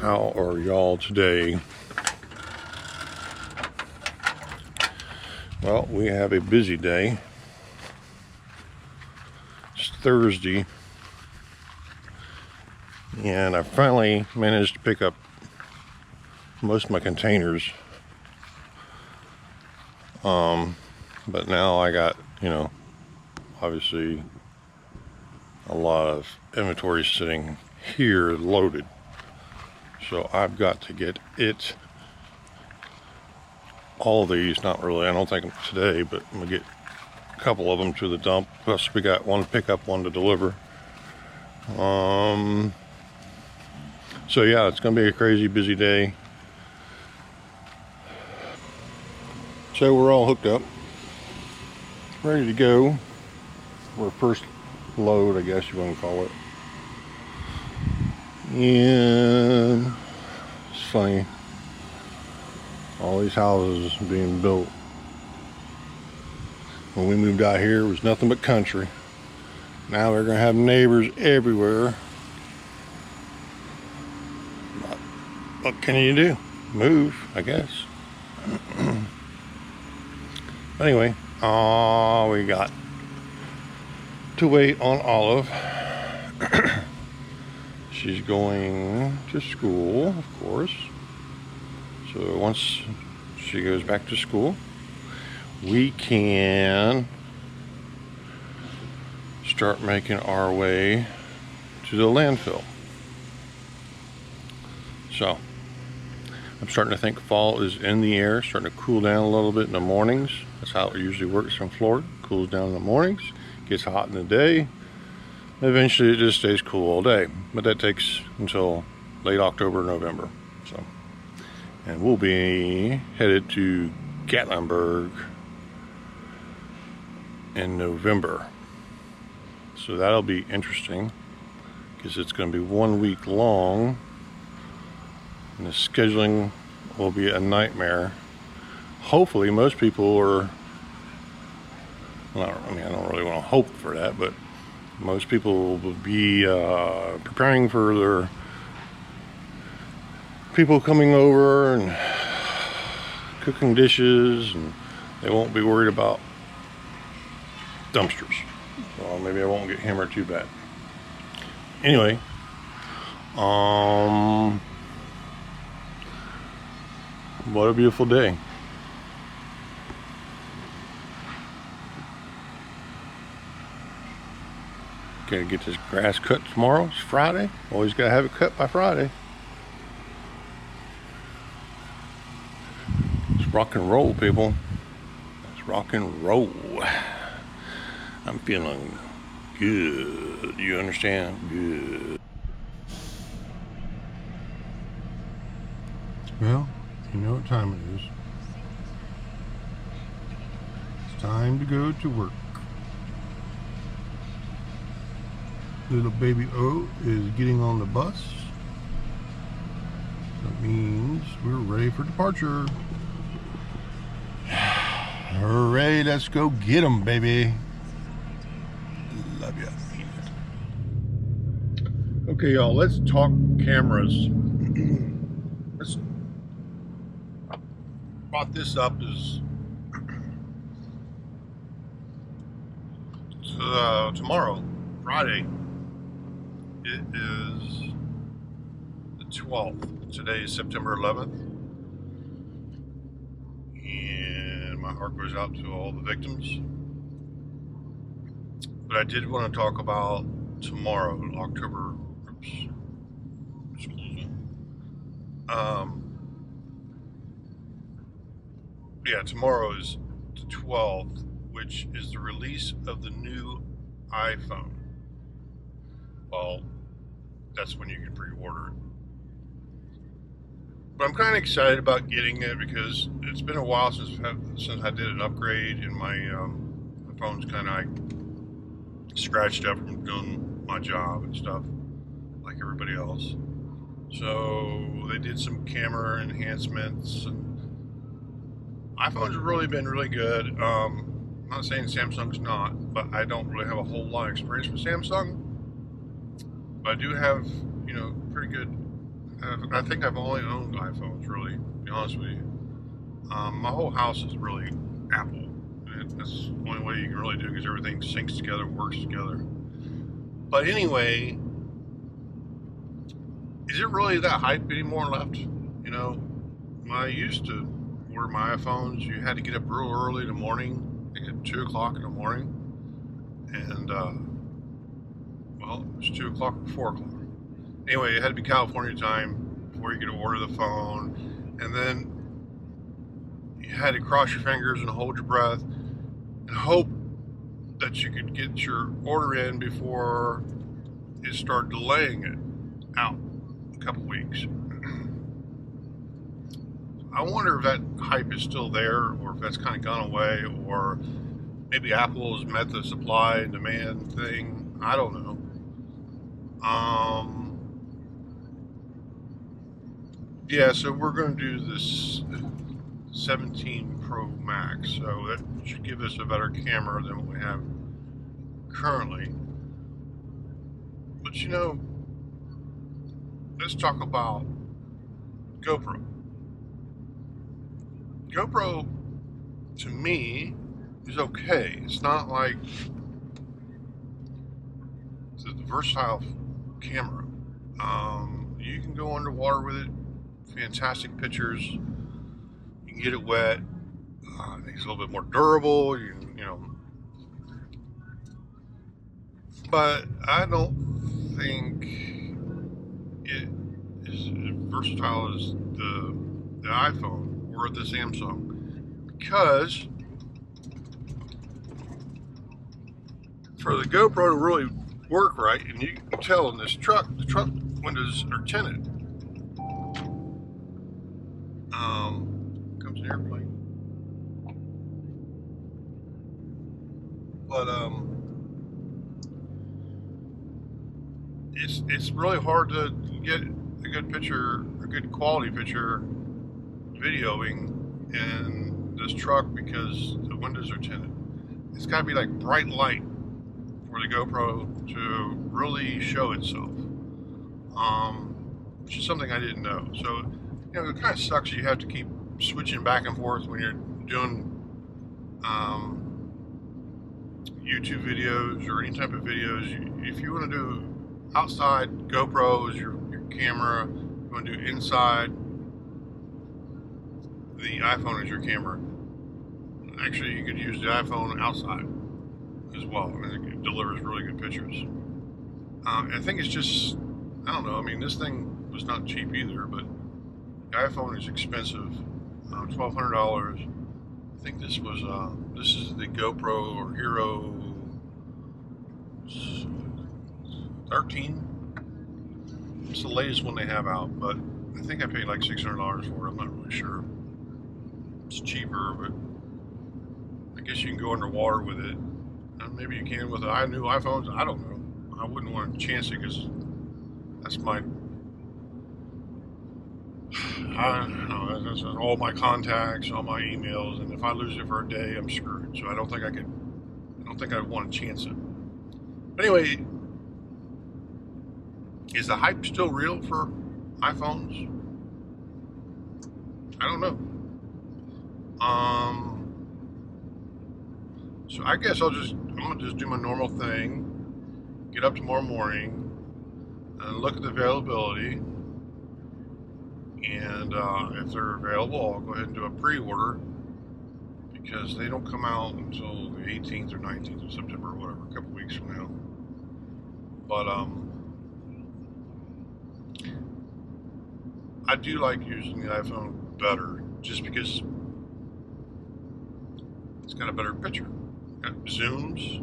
How are y'all today? Well, we have a busy day. It's Thursday, and I finally managed to pick up most of my containers. But now I got, obviously a lot of inventory sitting here loaded. So I've got to get all of these, not really, I don't think today, but I'm gonna get a couple of them to the dump. Plus we got one to pick up, one to deliver. So yeah, it's gonna be a crazy busy day. So we're all hooked up, ready to go. We're first load, I guess you want to call it. And it's funny, all these houses being built. When we moved out here, it was nothing but country. Now we're gonna have neighbors everywhere. But what can you do? Move, I guess. Anyway, we got to wait on Olive. She's going to school, of course. So once she goes back to school, we can start making our way to the landfill. So I'm starting to think fall is in the air, starting to cool down a little bit in the mornings. That's how it usually works in Florida. Cools down in the mornings, gets hot in the day. Eventually it just stays cool all day, but that takes until late October, November. So, and we'll be headed to Gatlinburg in November. So that'll be interesting because it's going to be 1 week long, and the scheduling will be a nightmare. Hopefully most people are, well, I don't really want to hope for that, but most people will be preparing for their people coming over and cooking dishes, and they won't be worried about dumpsters. So maybe I won't get hammered too bad. Anyway, what a beautiful day. Gotta get this grass cut tomorrow. It's Friday. Always gotta have it cut by Friday. It's rock and roll, people. It's rock and roll. I'm feeling good. You understand? Good. Well, you know what time it is. It's time to go to work. Little baby O is getting on the bus. That means we're ready for departure. Hooray, let's go get them, baby. Love ya. Okay, y'all, let's talk cameras. I brought this up as tomorrow, Friday. It is the 12th. Today is September 11th. And my heart goes out to all the victims. But I did want to talk about tomorrow, October. Yeah, tomorrow is the 12th, which is the release of the new iPhone. Well, that's when you can pre-order it. But I'm kind of excited about getting it because it's been a while since I did an upgrade, and my phone's kind of scratched up from doing my job and stuff like everybody else. So they did some camera enhancements, and iPhones have really been really good. I'm not saying Samsung's not, but I don't really have a whole lot of experience with Samsung. But I do have, pretty good I think I've only owned iPhones, really, to be honest with you. My whole house is really Apple. That's the only way you can really do it because everything syncs together, works together. But anyway, is it really that hype anymore left? You know, when I used to wear my iPhones, you had to get up real early in the morning, like at 2 o'clock in the morning. And, well, it was 2 o'clock or 4 o'clock. Anyway, it had to be California time before you could order the phone. And then you had to cross your fingers and hold your breath and hope that you could get your order in before it started delaying it out a couple weeks. I wonder if that hype is still there, or if that's kind of gone away, or maybe Apple has met the supply and demand thing. I don't know. Yeah, so we're going to do this 17 Pro Max, so that should give us a better camera than what we have currently. But you know, let's talk about GoPro. GoPro, to me, is okay. It's not like the versatile camera. You can go underwater with it, fantastic pictures. You can get it wet. I think it's a little bit more durable. You know, but I don't think it is as versatile as the iPhone or the Samsung, because for the GoPro to really work right, and you can tell in this truck, the truck windows are tinted. Comes an airplane, but it's really hard to get a good picture, a good quality picture, videoing in this truck because the windows are tinted. It's got to be like bright light for the GoPro to really show itself, which is something I didn't know. So, you know, it kind of sucks. You have to keep switching back and forth when you're doing YouTube videos or any type of videos. If you want to do outside, GoPro is your camera. You want to do inside, the iPhone is your camera. Actually, you could use the iPhone outside as well, and it delivers really good pictures. I think it's just, I don't know, I mean, this thing was not cheap either, but the iPhone is expensive, $1,200. I think this was, this is the GoPro or Hero 13. It's the latest one they have out, but I think I paid like $600 for it. I'm not really sure. It's cheaper, but I guess you can go underwater with it. Maybe you can with the new iPhones. I don't know. I wouldn't want to chance it because that's my, I don't know, that's all my contacts, all my emails, and if I lose it for a day, I'm screwed. So I don't think I'd want to chance it. But anyway, is the hype still real for iPhones? I don't know. So I guess I'm gonna just do my normal thing, get up tomorrow morning, and look at the availability, and if they're available, I'll go ahead and do a pre-order, because they don't come out until the 18th or 19th of September or whatever, a couple weeks from now. But I do like using the iPhone better, just because it's got a better picture. Got zooms.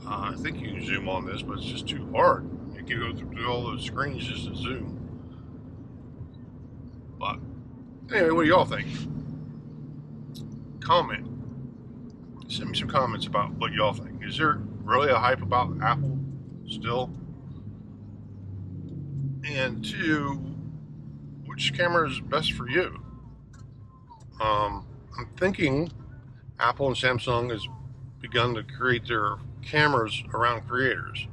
I think you can zoom on this, but it's just too hard. You can go through all those screens just to zoom. But anyway, what do y'all think? Comment. Send me some comments about what y'all think. Is there really a hype about Apple still? And two, which camera is best for you? I'm thinking Apple and Samsung has begun to create their cameras around creators,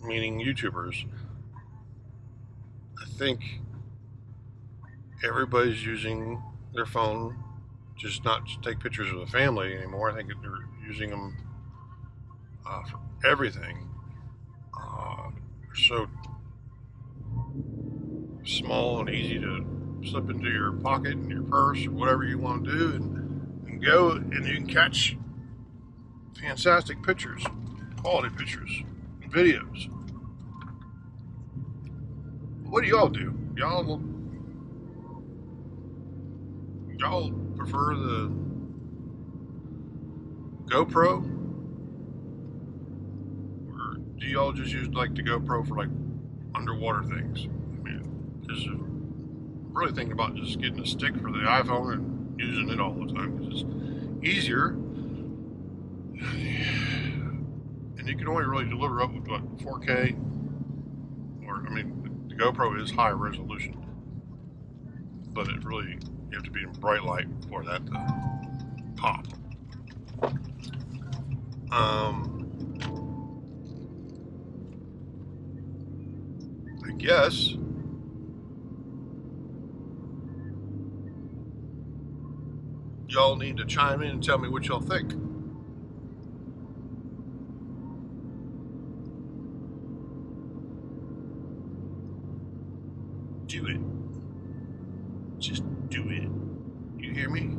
meaning YouTubers. think everybody's using their phone just not to take pictures of the family anymore. I think they're using them for everything. They're so small and easy to slip into your pocket and your purse or whatever you want to do, and go, and you can catch fantastic pictures, quality pictures, and videos. What do y'all do? Y'all prefer the GoPro, or do y'all just use like the GoPro for like underwater things? I mean, because I'm really thinking about just getting a stick for the iPhone and using it all the time, because it's easier, and you can only really deliver up with what, 4K, or I mean, the GoPro is high resolution, but it really, you have to be in bright light for that to pop. I guess y'all need to chime in and tell me what y'all think. Do it. Just do it. You hear me?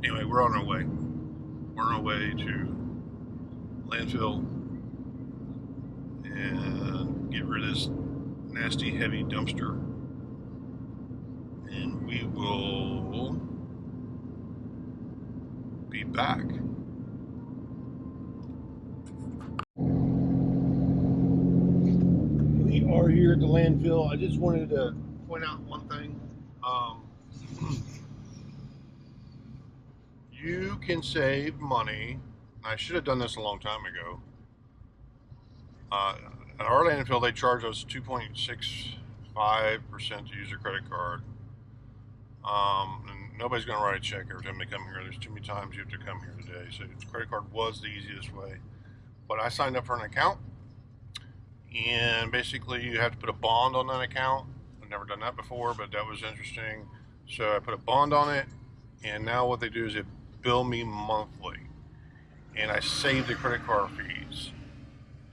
Anyway, we're on our way. We're on our way to landfill and get rid of this nasty, heavy dumpster. And we will be back. We are here at the landfill. I just wanted to point out one thing. You can save money. I should have done this a long time ago. At our landfill, they charge us 2.65% to use a credit card. And nobody's going to write a check every time they come here. There's too many times you have to come here today. So credit card was the easiest way. But I signed up for an account, and basically you have to put a bond on that account. I've never done that before, but that was interesting. So I put a bond on it, and now what they do is they bill me monthly, and I save the credit card fees.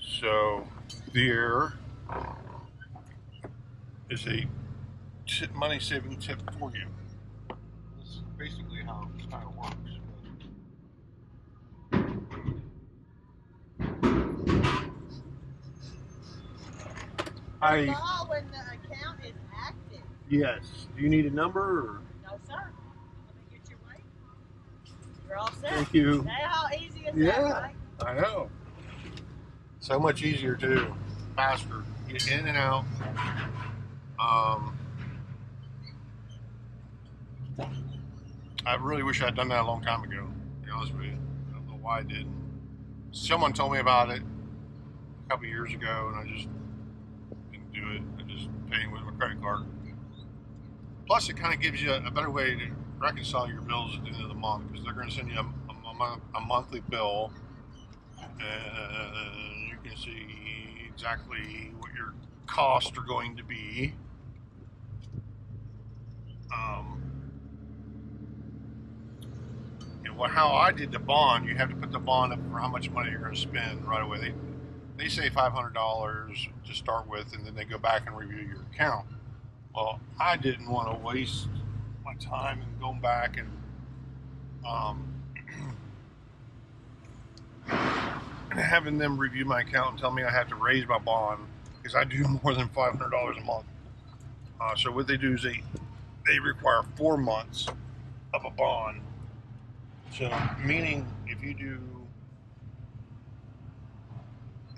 So there is a money saving tip for you. This is basically how it kind of works. When the account is active. Yes. Do you need a number? Or? No, sir. Let me get your weight. You're all set. Thank you. Now how easy is Yeah, that, right? I know. So much easier too, faster. Get in and out. I really wish I'd done that a long time ago, to be honest with you. I don't know why I didn't. Someone told me about it a couple years ago, and I just didn't do it. I just paid with my credit card. Plus, it kind of gives you a better way to reconcile your bills at the end of the month, because they're going to send you a monthly bill, and you can see exactly what your costs are going to be. How I did the bond, you have to put the bond up for how much money you're going to spend right away. They say $500 to start with, and then they go back and review your account. Well, I didn't want to waste my time and going back and having them review my account and tell me I have to raise my bond because I do more than $500 a month. So what they do is they require 4 months of a bond. So meaning if you do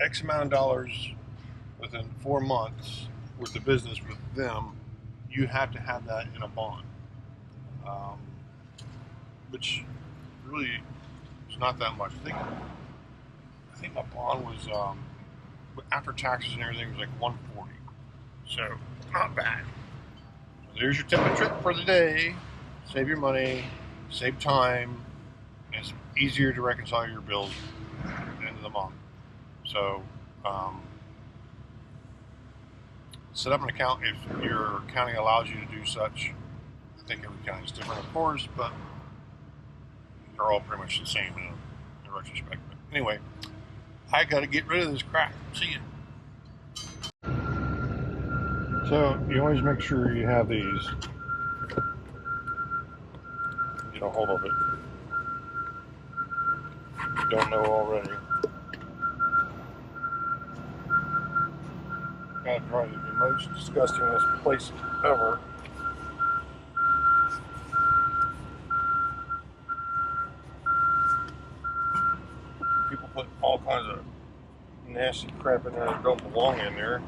X amount of dollars within 4 months worth of business with them, you have to have that in a bond, which really is not that much. I think my bond was after taxes and everything was like $140, so not bad. So there's your tip and trick for the day. Save your money, save time, and it's easier to reconcile your bills at the end of the month. So set up an account if your county allows you to do such. I think every county is different, of course, but they're all pretty much the same in retrospect. But anyway, I got to get rid of this crap. See ya. So you always make sure you have these. Get a hold of it. If you don't know already. Gotta probably the most disgustingest place ever. People put all kinds of nasty crap in there that don't belong in there.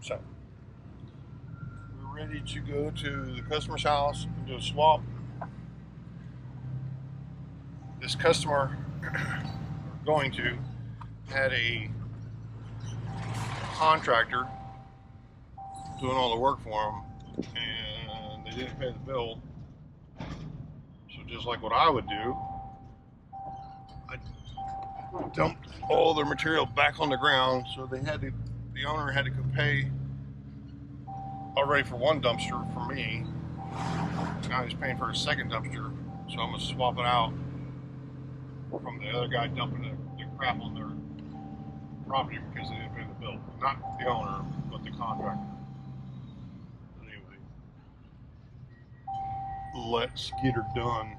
So, we're ready to go to the customer's house and do a swap. This customer, going to, had a contractor doing all the work for him, and they didn't pay the bill. So just like what I would do, I dumped all their material back on the ground. So they had to, the owner had to go pay already for one dumpster for me. Now he's paying for a second dumpster, so I'm gonna swap it out from the other guy dumping the crap on their property because they didn't pay the bill. Not the owner, but the contractor. Anyway, let's get her done.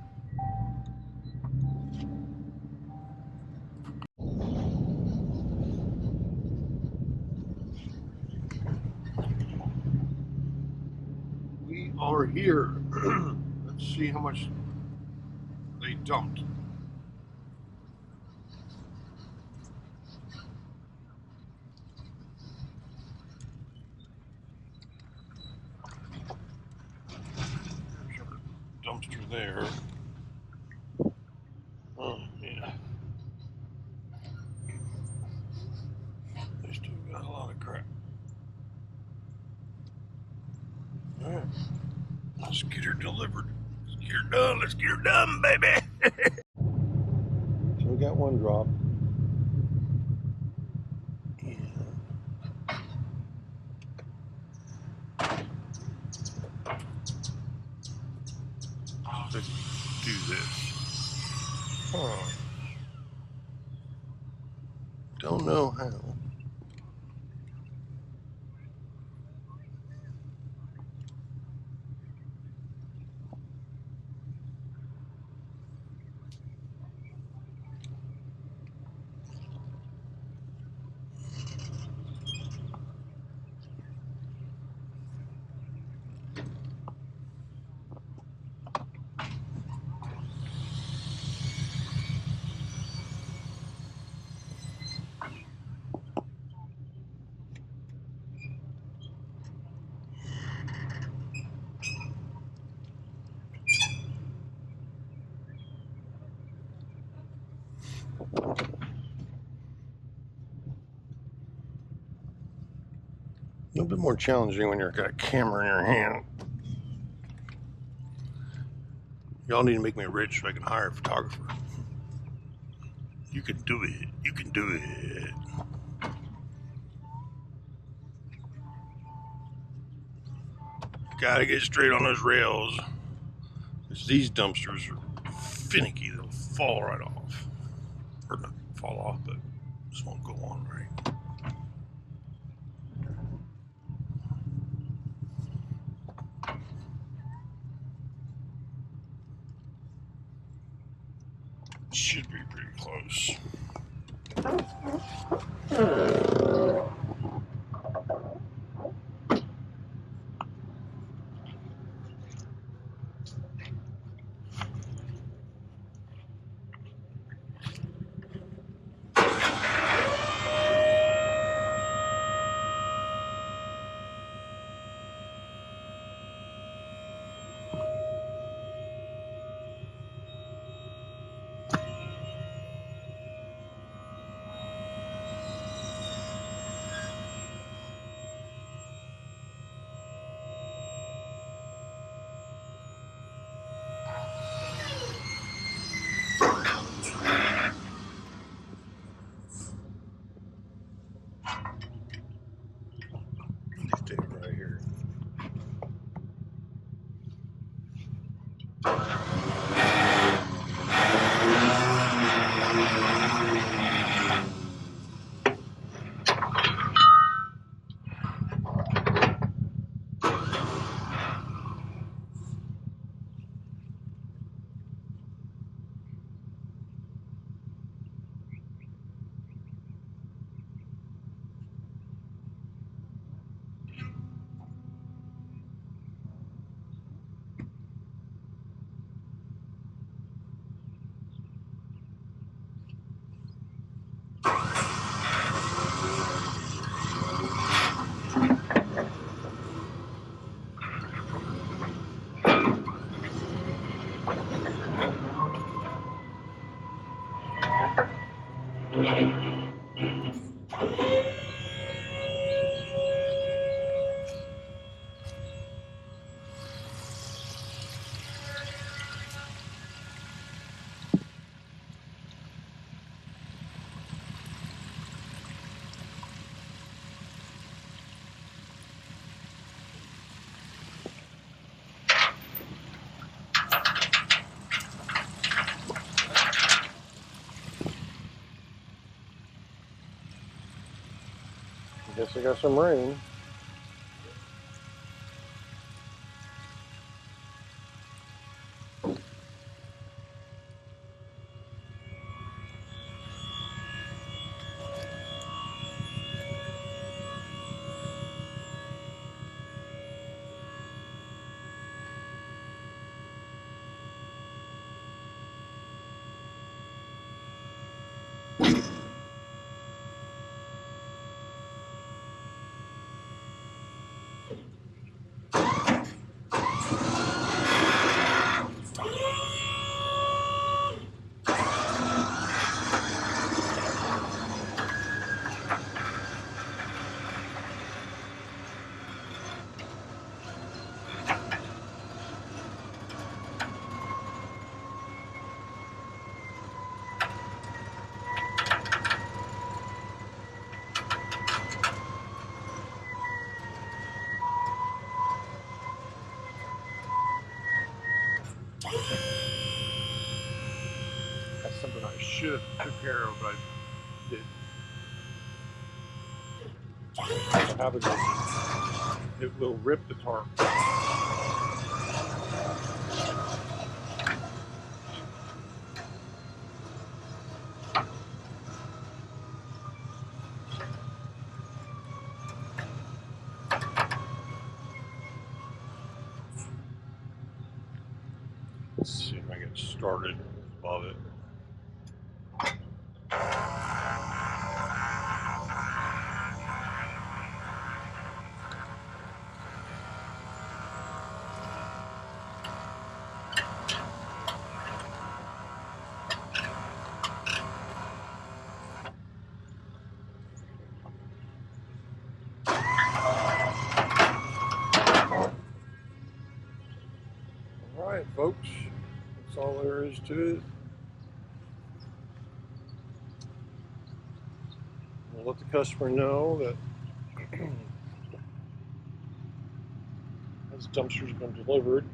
We are here. Let's see how much they dumped. There's our dumpster there. Oh, yeah. They still got a lot of crap. Alright. Let's get her delivered. Let's get her done. Let's get her done, baby. So we got one drop. Let's do this. Huh. Don't know how. A little bit more challenging when you've got a camera in your hand. Y'all need to make me rich so I can hire a photographer. You can do it. You can do it. Gotta get straight on those rails. Because these dumpsters are finicky. They'll fall right off. Or not fall off, but this won't go on right. Should be pretty close. I guess I got some rain. That's something I should have took care of, but I didn't. What happens is it will rip the tarp. Let's see if I get started above it. All right, folks, that's all there is to it. We'll let the customer know that this dumpster's been delivered.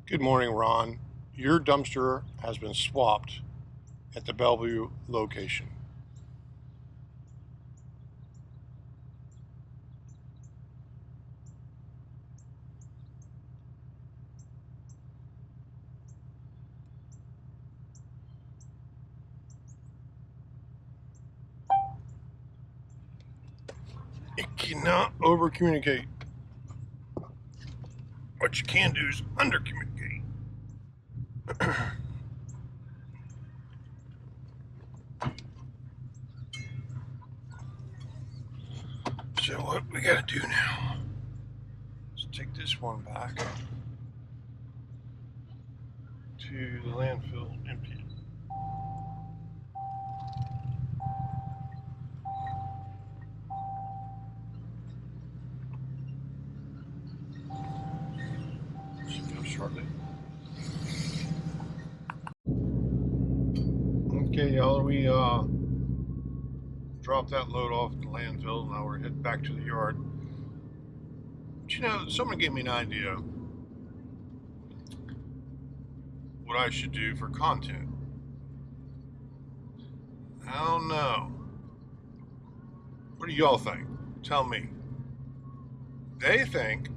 Good morning, Ron. Your dumpster has been swapped at the Bellevue location. You cannot over communicate. What you can do is under communicate. So what we gotta do now is take this one back to the landfill, empty it. Should go shortly. Okay, y'all, we dropped that load off at the landfill. Now we're heading back to the yard. But you know, someone gave me an idea what I should do for content. I don't know. What do y'all think? Tell me. They think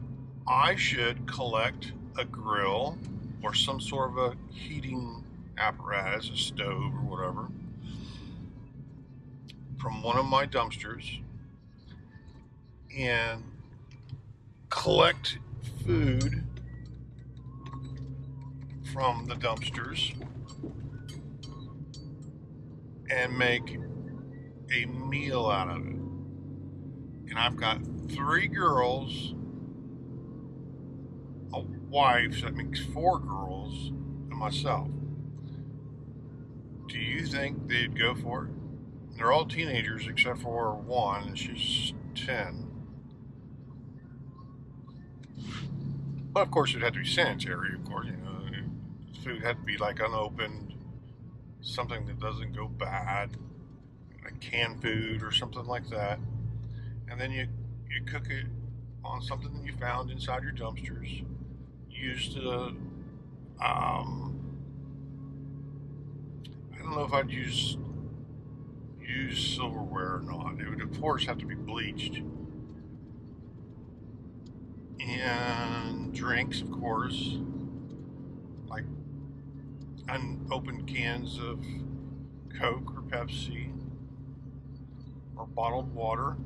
I should collect a grill or some sort of a heating apparatus, a stove or whatever, from one of my dumpsters and collect food from the dumpsters and make a meal out of it. And I've got 3 girls, a wife, so that makes 4 girls, and myself. Do you think they'd go for it? They're all teenagers except for one, and she's 10. But of course, it'd have to be sanitary, of course. Food had to be like unopened, something that doesn't go bad, like canned food or something like that. And then you cook it on something that you found inside your dumpsters. Use the, I don't know if I'd use silverware or not. It would of course have to be bleached. And drinks, of course, like unopened cans of Coke or Pepsi or bottled water.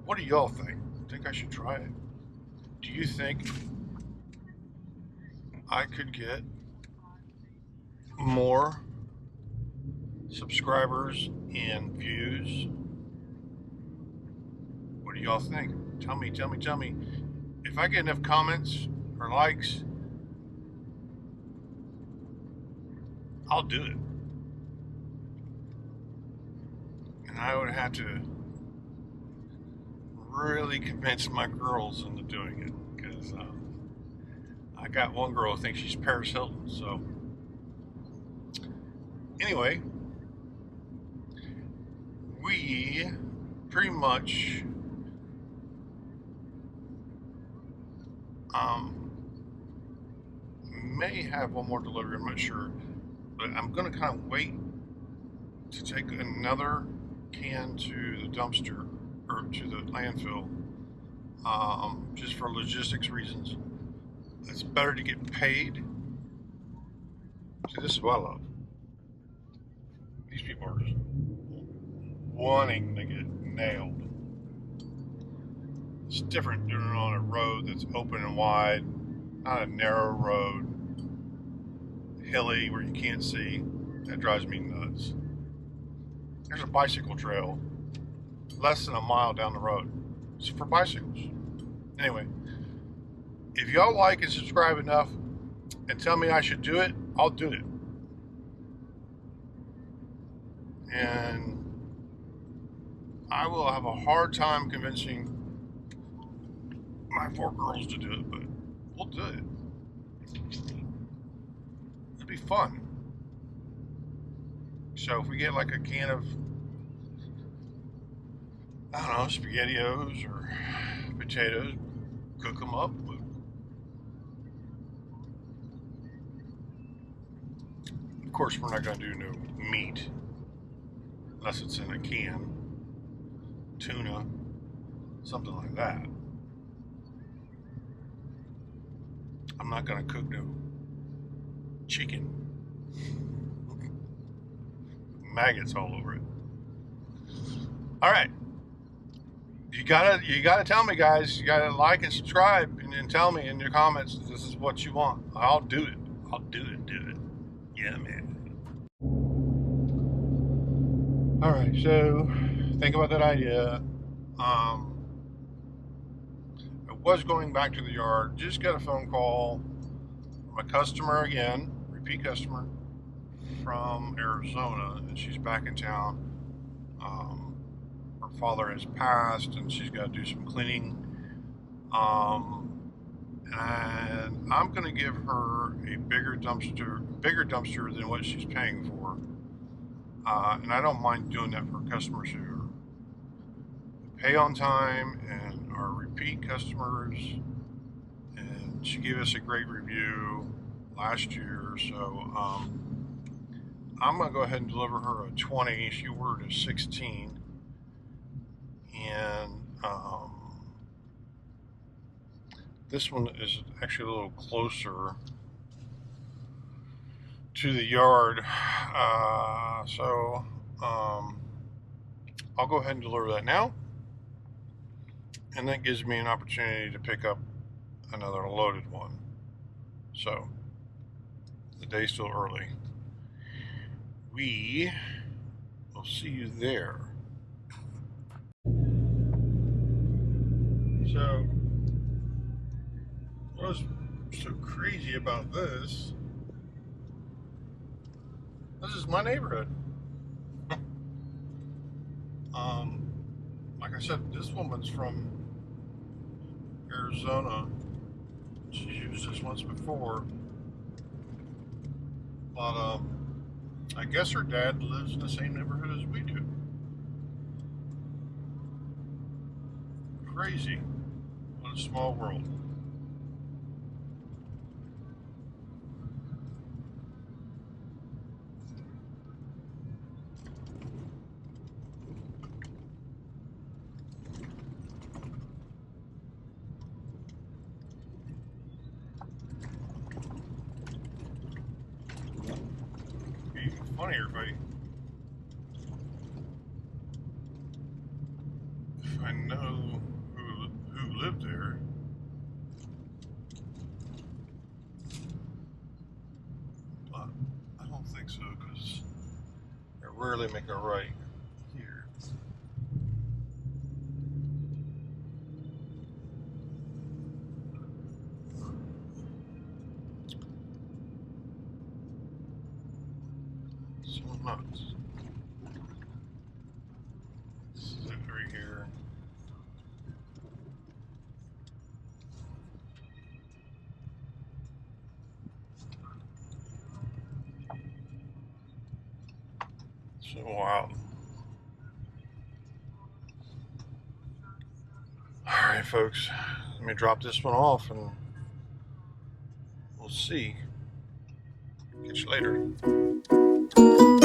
What do y'all think? Think I should try it? Do you think I could get more subscribers and views? What do y'all think? Tell me. If I get enough comments or likes, I'll do it. And I would have to really convince my girls into doing it, because I got one girl who thinks she's Paris Hilton. So anyway, we pretty much may have one more delivery. I'm not sure, but I'm gonna kind of wait to take another can to the dumpster or to the landfill, just for logistics reasons. It's better to get paid. See, this is what I love. These people are just wanting to get nailed. It's different doing it on a road that's open and wide, not a narrow road, hilly where you can't see. That drives me nuts. There's a bicycle trail less than a mile down the road. It's for bicycles. Anyway, if y'all like and subscribe enough and tell me I should do it, I'll do it. And I will have a hard time convincing my 4 girls to do it, but we'll do it. It'll be fun. So if we get like a can of, I don't know, SpaghettiOs or potatoes, cook them up. Of course, we're not going to do no meat unless it's in a can. Tuna, something like that. I'm not going to cook no chicken. Maggots all over it. All right. You gotta tell me, guys. You gotta like and subscribe and tell me in your comments this is what you want. I'll do it. I'll do it. Yeah, man. All right. So think about that idea. I was going back to the yard. Just got a phone call from a customer again, repeat customer from Arizona, and she's back in town. Her father has passed, and she's got to do some cleaning. And I'm going to give her a bigger dumpster than what she's paying for. And I don't mind doing that for customers who pay on time and are repeat customers. And she gave us a great review last year, so I'm going to go ahead and deliver her a 20. She ordered a 16. And this one is actually a little closer to the yard. So I'll go ahead and deliver that now. And that gives me an opportunity to pick up another loaded one. So the day's still early. We will see you there. So what was so crazy about this? This is my neighborhood. Like I said, this woman's from Arizona. She's used this once before. But I guess her dad lives in the same neighborhood as we do. Crazy. What a small world. Be funnier if I know who lived there. But I don't think so, because I rarely make a right here. So nuts. This is it right here. So wild. Alright, folks. Let me drop this one off and we'll see. Catch you later.